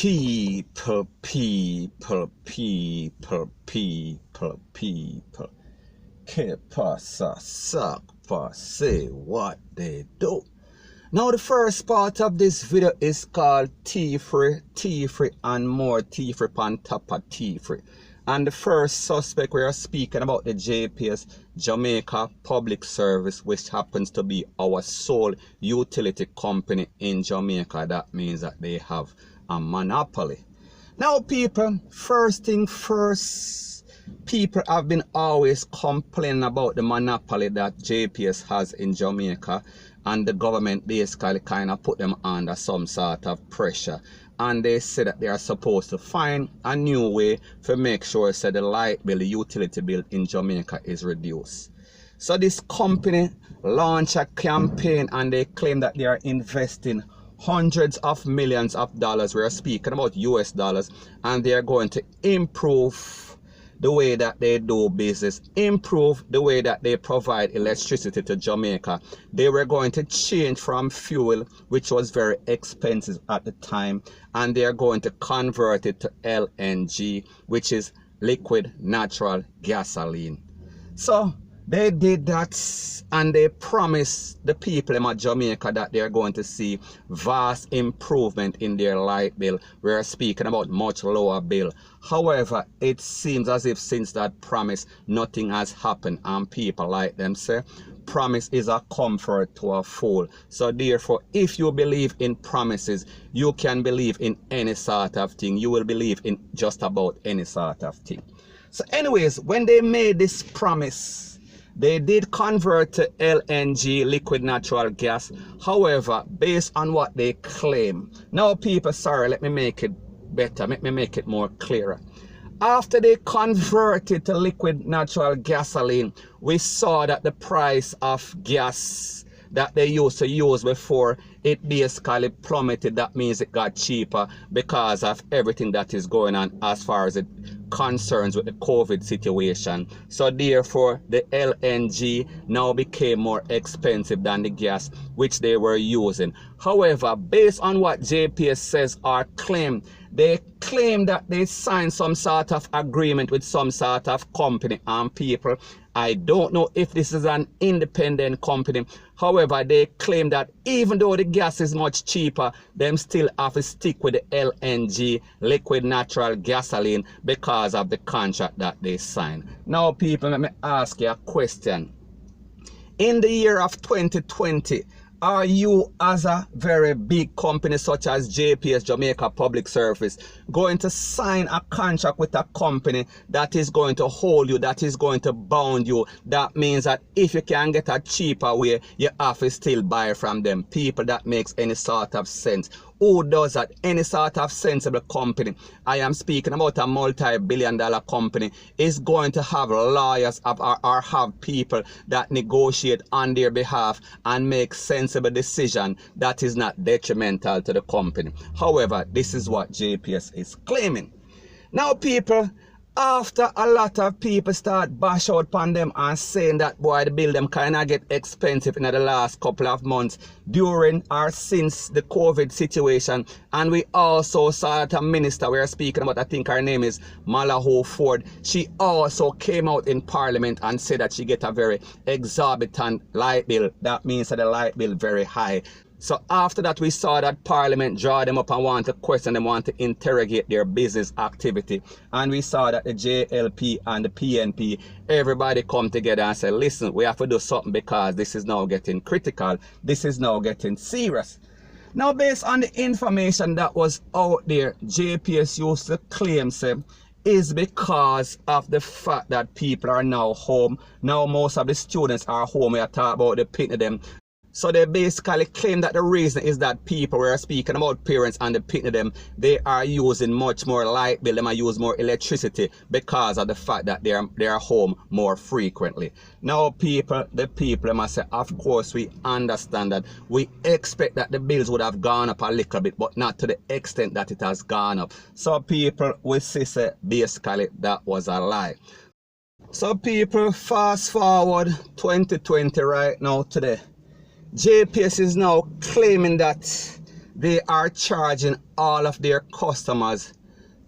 People. Que pasa, suck, say what they do. Now the first part of this video is called T-free, and more T-free on top of T-free. And the first suspect, we are speaking about the JPS Jamaica Public Service, which happens to be our sole utility company in Jamaica. That means that they have a monopoly. Now people, first thing first, people have been always complaining about the monopoly that JPS has in Jamaica, and the government basically kind of put them under some sort of pressure. And they say that they are supposed to find a new way to make sure that the light bill, the utility bill in Jamaica is reduced. So this company launched a campaign and they claim that they are investing hundreds of millions of dollars. We are speaking about US dollars, and they are going to improve the way that they do business, improve the way that they provide electricity to Jamaica. They were going to change from fuel, which was very expensive at the time, and they are going to convert it to LNG, which is liquid natural gasoline. So they did that, and they promised the people in Jamaica that they are going to see vast improvement in their light bill. We are speaking about much lower bill. However, it seems as if since that promise, nothing has happened, and people like them say, promise is a comfort to a fool. So therefore, if you believe in promises, you can believe in any sort of thing. You will believe in just about any sort of thing. So anyways, when they made this promise, they did convert to LNG, liquid natural gas. However, based on what they claim, now people, sorry, let me make it better, let me make it more clearer. After they converted to liquid natural gasoline, we saw that the price of gas that they used to use before, it basically plummeted. That means it got cheaper because of everything that is going on as far as it concerns with the COVID situation. So therefore, the LNG now became more expensive than the gas which they were using. However, based on what JPS says or claim, they claim that they signed some sort of agreement with some sort of company, and people, I don't know if this is an independent company. However, they claim that even though the gas is much cheaper, them still have to stick with the LNG, liquid natural gasoline, because of the contract that they signed. Now people, let me ask you a question. In the year of 2020, are you, as a very big company such as JPS Jamaica Public Service, going to sign a contract with a company that is going to hold you, that is going to bound you? That means that if you can get a cheaper way, you have to still buy from them. People, that makes any sort of sense. Who does that? Any sort of sensible company, I am speaking about a multi-billion-dollar company, is going to have lawyers or have people that negotiate on their behalf and make sensible decision that is not detrimental to the company. However, this is what JPS is claiming. Now people, after a lot of people start bash out upon them and saying that, boy, the bill them kind of get expensive in the last couple of months during or since the COVID situation. And we also saw that a minister, we are speaking about, I think her name is Malahoo Ford, she also came out in parliament and said that she get a very exorbitant light bill. That means that the light bill very high. So after that, we saw that Parliament draw them up and want to question them, want to interrogate their business activity. And we saw that the JLP and the PNP, everybody come together and say, listen, we have to do something because this is now getting critical. This is now getting serious. Now, based on the information that was out there, JPS used to claim, say, is because of the fact that people are now home. Now most of the students are home. We are talking about the pit of them. So they basically claim that the reason is that people, we are speaking about parents and the pit of them, they are using much more light bill, they might use more electricity because of the fact that they are home more frequently. Now people, the people must say, of course we understand that. We expect that the bills would have gone up a little bit, but not to the extent that it has gone up. So people, we say basically that was a lie. So people, fast forward 2020 right now today. JPS is now claiming that they are charging all of their customers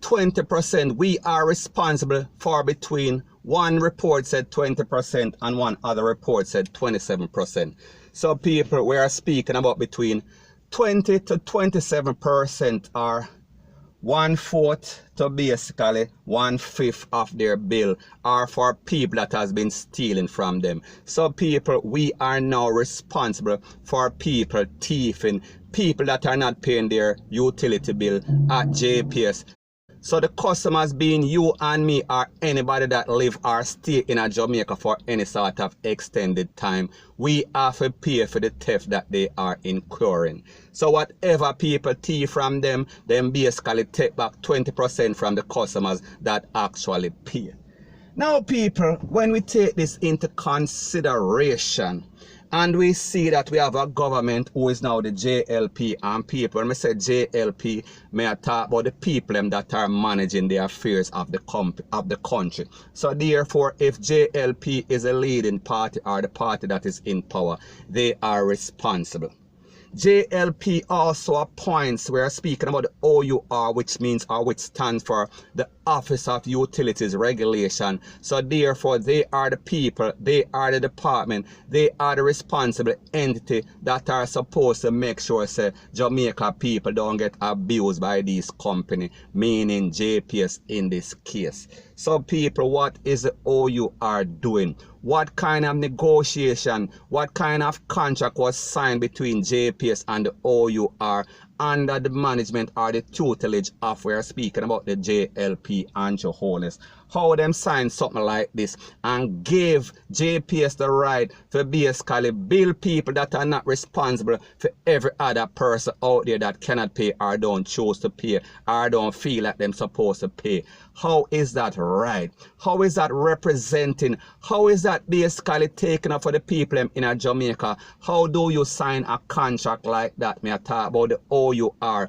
20%. We are responsible for between one report said 20% and one other report said 27%. So people, we are speaking about between 20 to 27% are 1/4 to basically 1/5 of their bill are for people that has been stealing from them. So people, we are now responsible for people thieving, people that are not paying their utility bill at JPS. So the customers being you and me or anybody that live or stay in a Jamaica for any sort of extended time, we have to pay for the theft that they are incurring. So whatever people thief from them, then basically take back 20% from the customers that actually pay. Now people, when we take this into consideration, and we see that we have a government who is now the JLP, and people, when I say JLP, may I talk about the people that are managing the affairs of the country. So therefore, if JLP is a leading party or the party that is in power, they are responsible. JLP also appoints, we're speaking about the OUR, which means or which stands for the Office of Utilities Regulation. So therefore, they are the people, they are the department, they are the responsible entity that are supposed to make sure say Jamaica people don't get abused by these company, meaning JPS in this case. So people, what is the OUR doing? What kind of negotiation, what kind of contract was signed between JPS and the OUR under the management or the tutelage of, we're speaking about the JLP and Holness? How them sign something like this and give JPS the right to basically bill people that are not responsible for every other person out there that cannot pay or don't choose to pay or don't feel like them supposed to pay? How is that right? How is that representing? How is that basically taken up for the people in Jamaica? How do you sign a contract like that? May I talk about the OUR?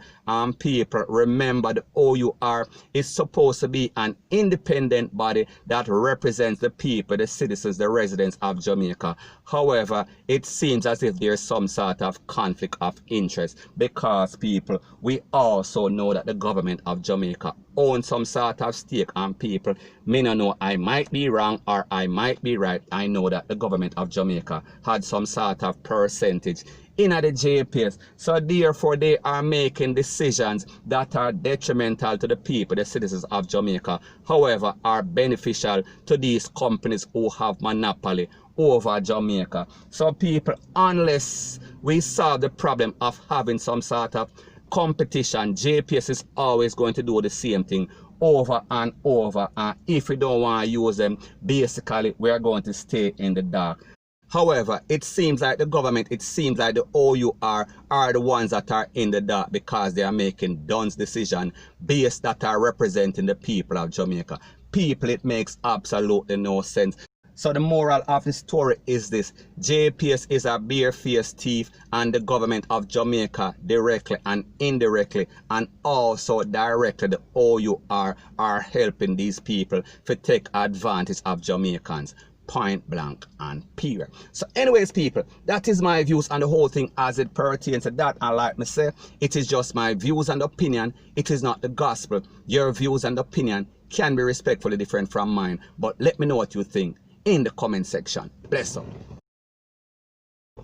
People, remember the OUR is supposed to be an independent body that represents the people, the citizens, the residents of Jamaica. However, it seems as if there's some sort of conflict of interest because people, we also know that the government of Jamaica owns some sort of stake on people. Me no know, I might be wrong or I might be right. I know that the government of Jamaica had some sort of percentage in the JPS. So therefore, they are making decisions that are detrimental to the people, the citizens of Jamaica, however, are beneficial to these companies who have monopoly over Jamaica. So people, unless we solve the problem of having some sort of competition, JPS is always going to do the same thing over and over, and if we don't want to use them, basically we are going to stay in the dark. However, it seems like the government, it seems like the OUR are the ones that are in the dark because they are making dumb decisions based that are representing the people of Jamaica. People, it makes absolutely no sense. So the moral of the story is this: JPS is a bare-faced thief, and the government of Jamaica directly and indirectly and also directly the OUR are helping these people to take advantage of Jamaicans. Point blank and period. So anyways people, that is my views on the whole thing as it pertains to that. And like me say, it is just my views and opinion. It is not the gospel. Your views and opinion can be respectfully different from mine, but let me know what you think in the comment section. Bless up.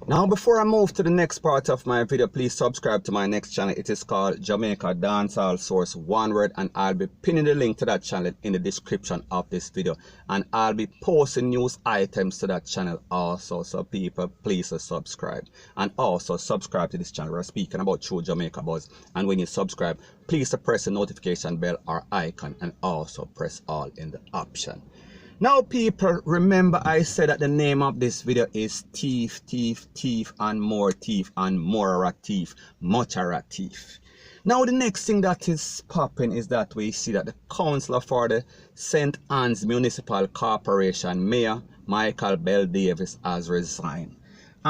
Now before I move to the next part of my video, please subscribe to my next channel. It is called Jamaica Dance, all source one word, and I'll be pinning the link to that channel in the description of this video, and I'll be posting news items to that channel also. So people, please subscribe, and also subscribe to this channel. We're speaking about true Jamaica buzz, and when you subscribe, please press the notification bell or icon, and also press all in the option. Now people, remember I said that the name of this video is Thief, Thief, Thief, and more thief, and more a thief, much a thief. Now the next thing that is popping is that we see that the councillor for the St. Anne's Municipal Corporation, Mayor Michael BELNAVIS, has resigned.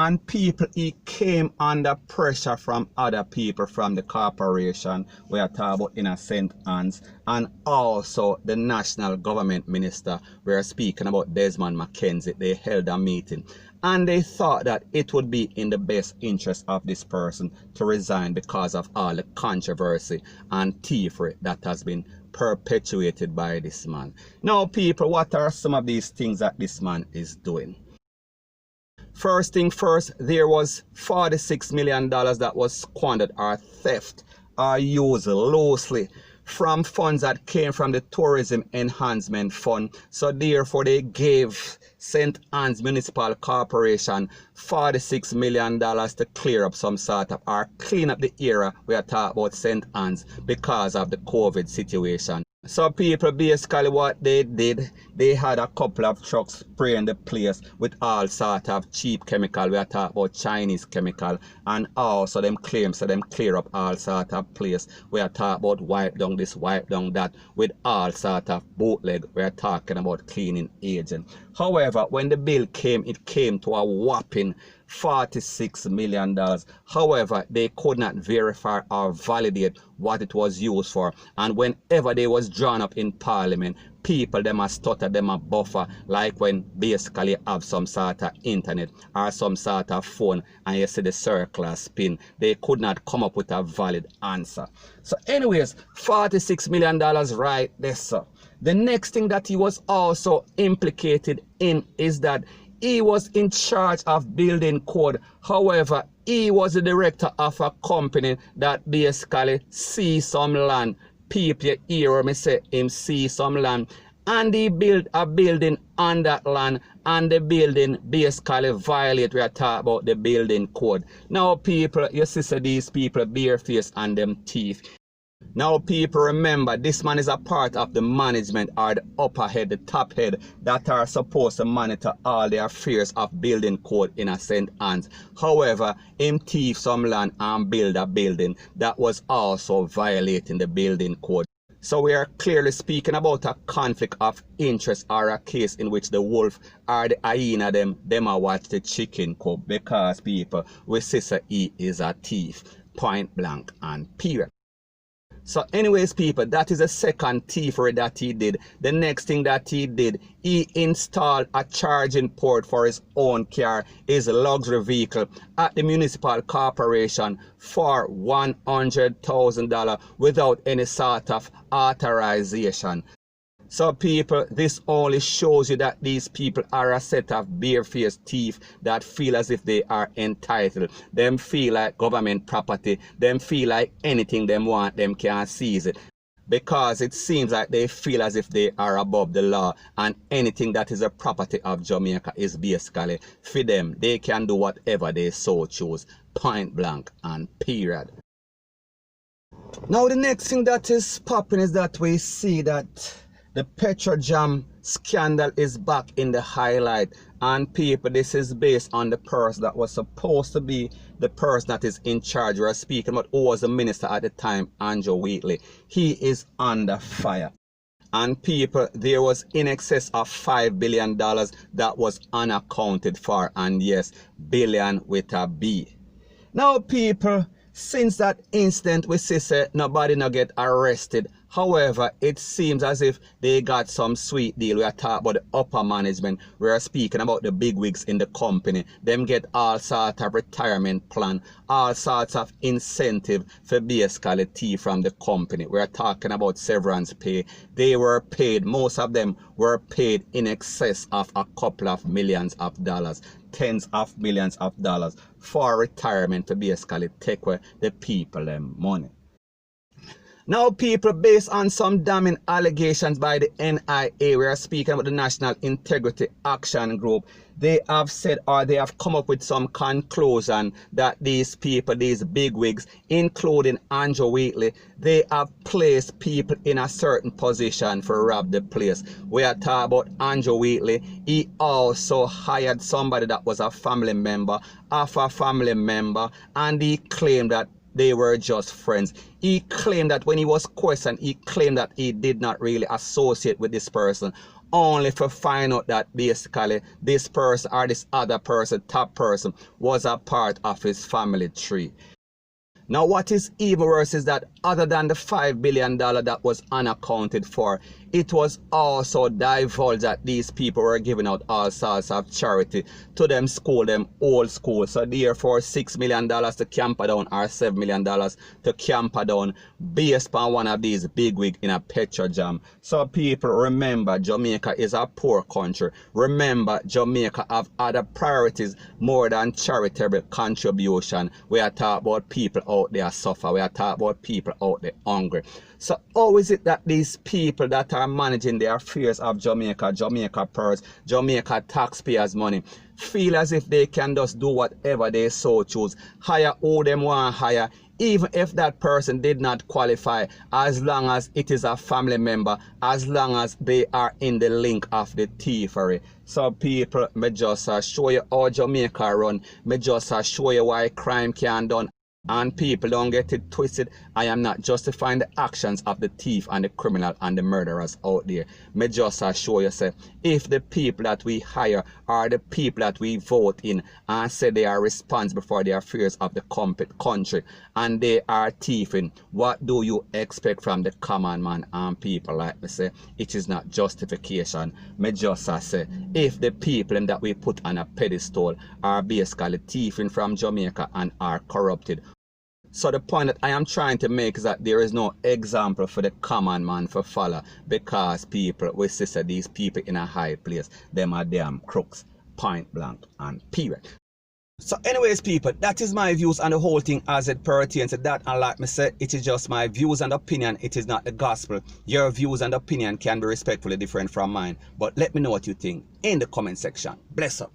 And people, he came under pressure from other people from the corporation. We are talking about in St. Anne's, and also the national government minister. We are speaking about Desmond McKenzie. They held a meeting and they thought that it would be in the best interest of this person to resign because of all the controversy and thievery that has been perpetuated by this man. Now people, what are some of these things that this man is doing? First thing first, there was $46 million that was squandered or theft or used loosely from funds that came from the Tourism Enhancement Fund. So therefore they gave St. Anne's Municipal Corporation $46 million to clear up some sort of, or clean up the area we are talking about St. Anne's because of the COVID situation. So people, basically what they did, they had a couple of trucks spraying the place with all sort of cheap chemical. We are talking about Chinese chemical, and also them claims so them clear up all sort of place. We are talking about wipe down this, wipe down that with all sort of bootleg. We are talking about cleaning agent. However, when the bill came, it came to a whopping $46 million. However, they could not verify or validate what it was used for. And whenever they was drawn up in Parliament, people them a stutter, them a buffer, like when basically you have some sort of internet or some sort of phone and you see the circular spin. They could not come up with a valid answer. So anyways, $46 million right there, sir. The next thing that he was also implicated in is that he was in charge of building code. However, he was the director of a company that basically see some land. People hear me say him see some land. And he built a building on that land, and the building basically violate. We are talking about the building code. Now people, you see these people barefaced and them thief. Now people, remember, this man is a part of the management or the upper head, the top head that are supposed to monitor all the affairs of building code in a St. Anne's. However, him thief some land and build a building that was also violating the building code. So we are clearly speaking about a conflict of interest or a case in which the wolf or the hyena them are watch the chicken coop, because people, we say he is a thief, point blank and period. So anyways people, that is the second thievery that he did. The next thing that he did, he installed a charging port for his own car, his luxury vehicle, at the municipal corporation for $100,000 without any sort of authorization. So people, this only shows you that these people are a set of barefaced thieves that feel as if they are entitled. Them feel like government property. Them feel like anything them want, them can seize it. Because it seems like they feel as if they are above the law, and anything that is a property of Jamaica is basically for them. They can do whatever they so choose, point blank and period. Now the next thing that is popping is that we see that the Petrojam scandal is back in the highlight, and people, this is based on the person that was supposed to be the person that is in charge. We're speaking about who was the minister at the time, Andrew Wheatley. He is under fire. And people, there was in excess of $5 billion that was unaccounted for, and yes, billion with a B. Now people, since that incident, we see nobody no get arrested. However, it seems as if they got some sweet deal. We are talking about the upper management. We are speaking about the bigwigs in the company. Them get all sorts of retirement plan, all sorts of incentive for basically tea from the company. We are talking about severance pay. They were paid, most of them were paid in excess of a couple of millions of dollars, tens of millions of dollars for retirement to basically take away the people them money. Now people, based on some damning allegations by the NIA, we are speaking about the National Integrity Action Group, they have said, or they have come up with some conclusion that these people, these bigwigs, including Andrew Wheatley, they have placed people in a certain position for rob the place. We are talking about Andrew Wheatley. He also hired somebody that was a family member of a family member, and he claimed that they were just friends. He claimed that when he was questioned, he claimed that he did not really associate with this person only for find out that basically this person or this other person, top person, was a part of his family tree. Now what is even worse is that other than the $5 billion that was unaccounted for, it was also divulged that these people were giving out all sorts of charity to them school, them old school. So therefore $6 million to Camperdown or $7 million to Camperdown based on one of these bigwigs in a Petrojam. So people, remember, Jamaica is a poor country. Remember, Jamaica have other priorities more than charitable contribution. We are talking about people out there suffer. We are talking about people out there hungry. So how is it that these people that are managing the affairs of Jamaica, Jamaica purse, Jamaica taxpayers' money, feel as if they can just do whatever they so choose, hire who them want hire, even if that person did not qualify, as long as it is a family member, as long as they are in the link of the thievery. So people, me just show you how Jamaica run, me just show you why crime can done. And people, don't get it twisted. I am not justifying the actions of the thief and the criminal and the murderers out there. Me just show you, say, if the people that we hire are the people that we vote in and say they are responsible for the affairs of the country and they are thieving, what do you expect from the common man and people? Like me say, it is not justification. Me just say, if the people that we put on a pedestal are basically thieving from Jamaica and are corrupted. So the point that I am trying to make is that there is no example for the common man for follow, because people, we say these people in a high place, them are damn crooks, point blank and period. So anyways people, that is my views on the whole thing as it pertains to that, and like me say, it is just my views and opinion, it is not the gospel. Your views and opinion can be respectfully different from mine, but let me know what you think in the comment section. Bless up.